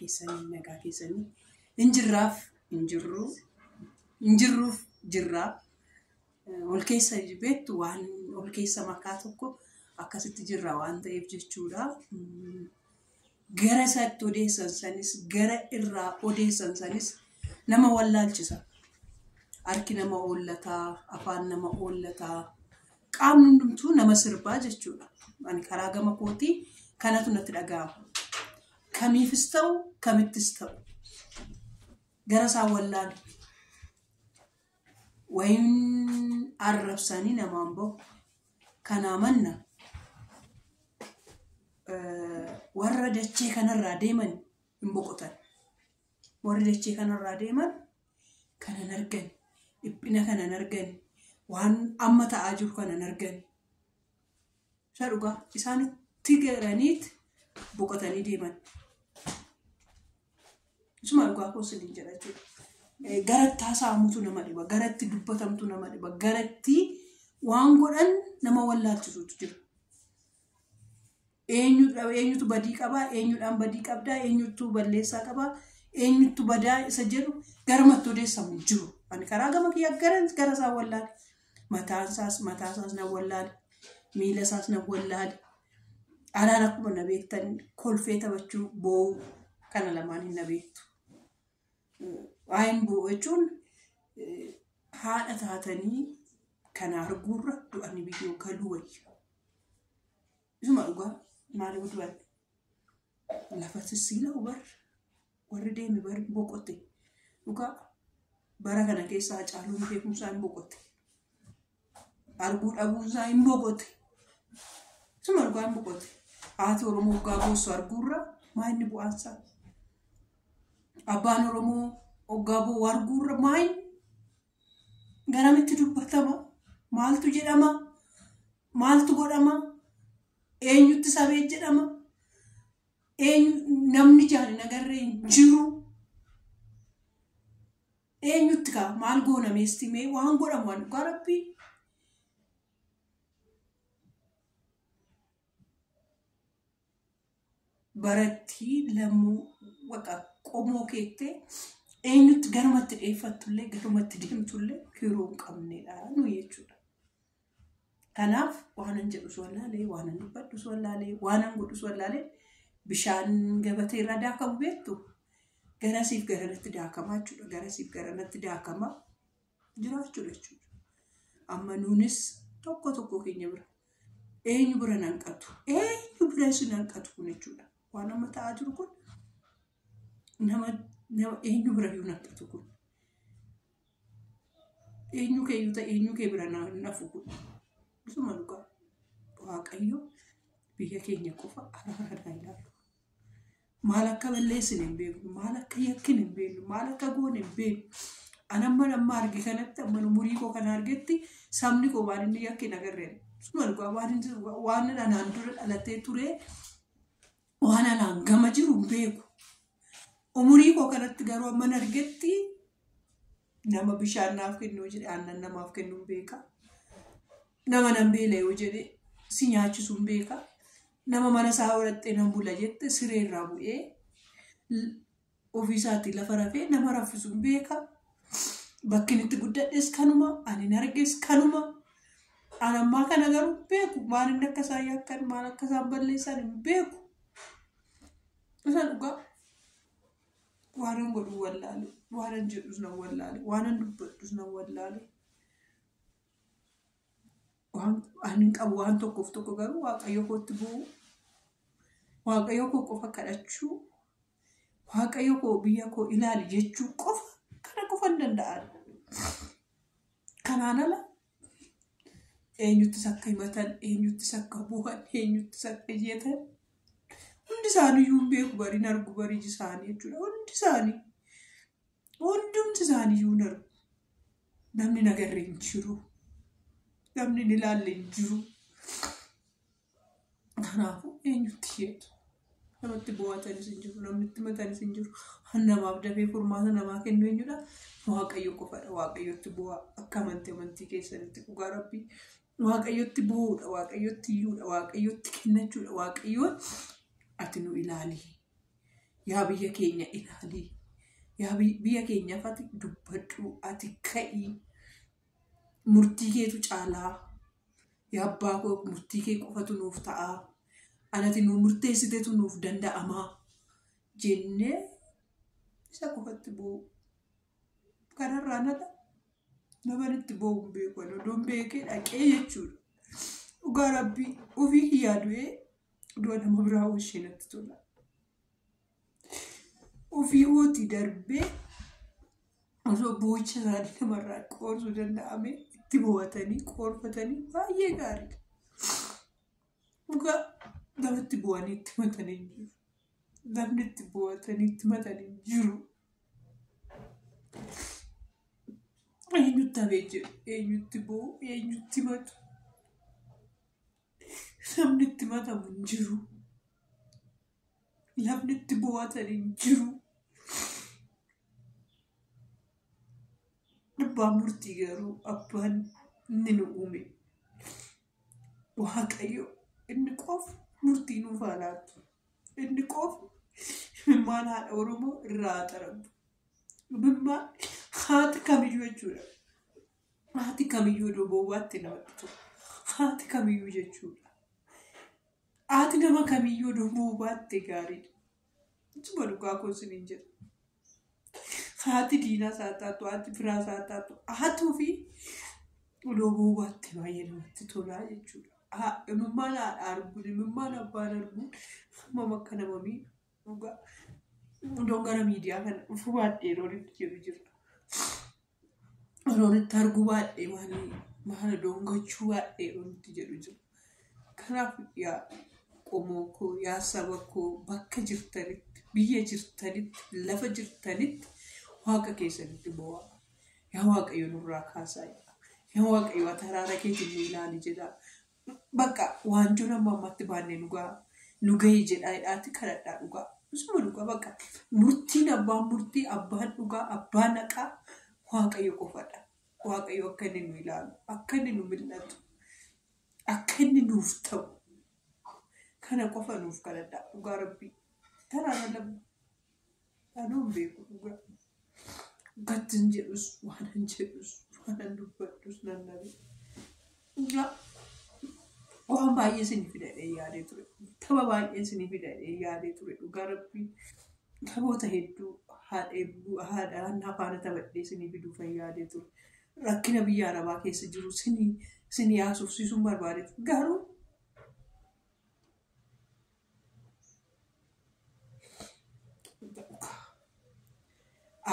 keessanii nagaa keessanii injirraaf injirruuf jirraa ol keessa jibeettu waan ol keessa makaa tokko akkasitti jirra waan ta'eef jechuudha. Gara isaatti odeessan sanis gara irraa odeessan sanis nama wallaalchisa. Harki nama oollataa, afaan nama oollataa, qaamni hundumtuu nama sirbaa jechuudha. Ani karaa gama kootii kanatu natti dhaga'ama. Kamiifis ta'u kamittis ta'u gara isaa wallaalu wayin arrabsanii namaan bahu kanaa manna warra dachee kanarraa deeman hin boqotan. Warri dachee kanarraa deeman kanan argan, dhiphina kanan argan, waan amma ta'aa jiru kanan argan. Isa dhugaa isaanitti garaniit boqotanii deeman. Isuma dhugaa koosiliin jedha jechuudha. Garatti haasa'amutu nama dhiba, garatti dubbatamtu nama dhiba, garatti waan godhan nama wallaalchisuutu jira. Eenyutu badii qabaa, eenyudhaan badii qabdaa, eenyutu balleessaa qabaa, eenyutu badaa isa jedhu garamatti odeessamu jiru. Ani karaa gama kiyyaa gara isaa wallaale. Mataasaas na wallaale, miila isaas na wallaale. Anaan akkuma na beektan kolfee taphachuu boo'u kana lamaan hin na beektu. Waa'een boo'u jechuun haadha taatanii kana arguurra du'anii biyyoo galuu wayya. Isuma dhugaa maaliif du'an? Lafa sissiila warri deemi bari boqotte. Dhugaa bara kana keessa Hacaaluun beekumsaa hin boqotte. Arguu dhabuusaa hin boqotte. Isuma dhugaa hin boqotte. Haati Oromoo waggaa boossu arguurra maa inni bu'aansaa? Abbaan Oromoo waggaa boo arguurra maa inni garamitti dubbatama? Maaltu jedhama? Maaltu godhama? Eenyutti sabee jedhama? Namni jaalli nagarree hin jiru. Eenyutti kaa maal goonameesti mee waan godhamu waan dhugaa rabbii? Baratti lammuu waqa qomoo keettee eenyutti garumatti dheeffattullee garumatti deemtullee hiroo hin qabnedha nu jechuudha. Kanaaf waanan jedhus wallaalee, waanan dubbadhus wallaalee, waanan godhus wallaalee bishaan gabatee irra daakamu beektu garasiif garanatti daakamaa jechuudha. Garasiif garanatti daakamaa jiraachuudha jechuudha. Amma nuunis tokko keenya bira eenyu bira nanqatu, eenyu bira isin nanqatu kun jechuudha. Waan amma ta'aa jiru kun nama eenyu bira yoo nanqatu kun eenyu kee bira nafu kun. Isuma dhugaa Waaqayyo biyya keenya qofa araaraadhaan ilaalu. Maal akka balleessine hin beeknu, maal akka yakkine hin beeknu, maal akka goone hin beeknu. Amma arge kanatti amma umurii koo kana argetti sabni koo waan inni yakkine agarreen. Isuma dhugaa waan anaan dura dhalatee ture waan anaan gama jiru hin beeku. Umurii koo kanatti garuu amma argetti nama bishaan naaf kennuu jedhe aannan namaaf kennuu hin beeka. Nama nan beela yoo jedhe si nyaachisu hin beeka. Nama mana isaa horattee nan bula jette siree irraa bu'ee ofiisaatti lafa rafee nama raffisu hin beeka. Bakki itti guddadhes kanuma, ani arges kanuma. Ani ammaa kana garuu beeku maal inni akka isaan yakkan, maal akka isaan balleessan hin beeku. Isa dhugaa waanan godhu wallaale, waanan jedhus nan wallaale, waanan dubbadhus nan wallaale. Ani qabu waan tokkoof tokko garuu Waaqayyo kootti bu'u, Waaqayyo koo qofa kadhachuu, Waaqayyo koo biyya koo ilaali jechuu qofa kana qofa hin danda'an. Kanaan ala eenyuttis akka himatan, eenyuttis akka bu'an, eenyuttis akka jeetan hundi isaanii iyyuu hin beeku. Bariin argu barii isaanii jechuudha. Hundumti isaanii iyyuu hin argu. Namni nagarree hin jiru. Namni ni ilaalle hin jiru. Kanaafuu eenyutti jeetu? Namatti bu'atanis hin jiru, namni itti matanis hin jiru. Namaaf dafee furmaata namaa kennu eenyudha? Waaqayyo qofadha. Waaqayyotti bu'aa akka amantii keessanitti dhugaa rabbii. Waaqayyotti bu'uudha, Waaqayyotti iyyuudha, Waaqayyotti kennachuudha, Waaqayyoon ati nu ilaali. yaa biyya keenya ilaali. Yaa biyya keenyaaf ati dubbadhu, ati ka'ii. Murtii keetu caalaa. Yaa abbaa koo murtii kee qofatu nuuf ta'a. Anati nu murteessitetu nuuf danda'amaa jennee isa qofatti bu'u. Kanarraa nama itti bu'u hin beeku. Odoon beekee dhaqee jechuudha. Dhugaa Rabbii ofii yaadu'ee du'a nama biraa ishee natti tola. Ofii hootii darbee osoo boo'icha isaanii namarraa qoorsuu danda'ame itti bu'atanii qoorfatanii baay'ee gaariidha. Dhugaa namatti bu'anii itti matanii jiru. Namni itti bu'atanii itti matanii jiru. Eenyutti hafee jiru? Eenyutti bu'u? Eenyutti matu? Namni itti matamu hin jiru. Namni itti bu'atanii hin jiru. Abbaan murtii garuu abbaan inni nu uume Waaqayyo inni qofa murtii nuuf haa laatu. Inni qofa imimmaan haadha Oromoo irraa haa xarabu. Imimmaan haati kamiyyuu jechuudha. Haati kamiyyuu iddoo boobaatti namatti tola. Haati kamiyyuu jechuudha. Haati nama kamiyyuu iddoo boobaatti gaariidha. Ituma dhugaa koo isiniin jedha. Haati diinaas haa taatu, haati firaas haa taatu, haatuu fi iddoo boobaatti baay'ee namatti tolaa jechuudha. Imimmaan haadha arguun, imimmaan abbaan arguun hammam akka nama miidhu dhugaa. Iddoon gara miidiyaa kana dhufu baay'ee yeroonitti jiru jira. Yeroonitti arguu baay'ee maal iddoon gachuu baay'ee yeroonitti jedhu jira. Kanaaf yaa qomoo koo, yaa saba koo bakka jirtanitti, biyya jirtanitti, lafa jirtanitti Waaqa keessanitti bu'aa. Yaa Waaqayyo nurraa kaasaa. Yaa Waaqayyo ataraara keetiin nu ilaali jedha. Bakka waanjoo nama ammatti baannee nu gahee jedhaadhaatti kadhadhaa dhugaa. Isuma dhugaa bakka murtiin abbaan murtii, abbaan dhugaa, abbaan haqaa Waaqayyo qofadha. Waaqayyo akka inni nu ilaalu, akka inni nu mil'atu, akka inni nuuf ta'u. Kana qofa nuuf kadhadhaa dhugaa Rabbii. Taraara lama. Anuu hin beeku dhugaa. Gattin jedhus, waanan jedhus, waanan dubbadhus nan dhabe. Waan baay'ee isinii fidadhee yaadee ture. Tapha baay'ee isinii fidadhee yaadee ture dhugaa Rabbii. Taphoota hedduu haadhaan afaana taphadhee isinii fiduuf yaadee ture. Rakkina biyya Arabaa keessa jiru isinii haasofsiisuun barbaadeetu. Garuu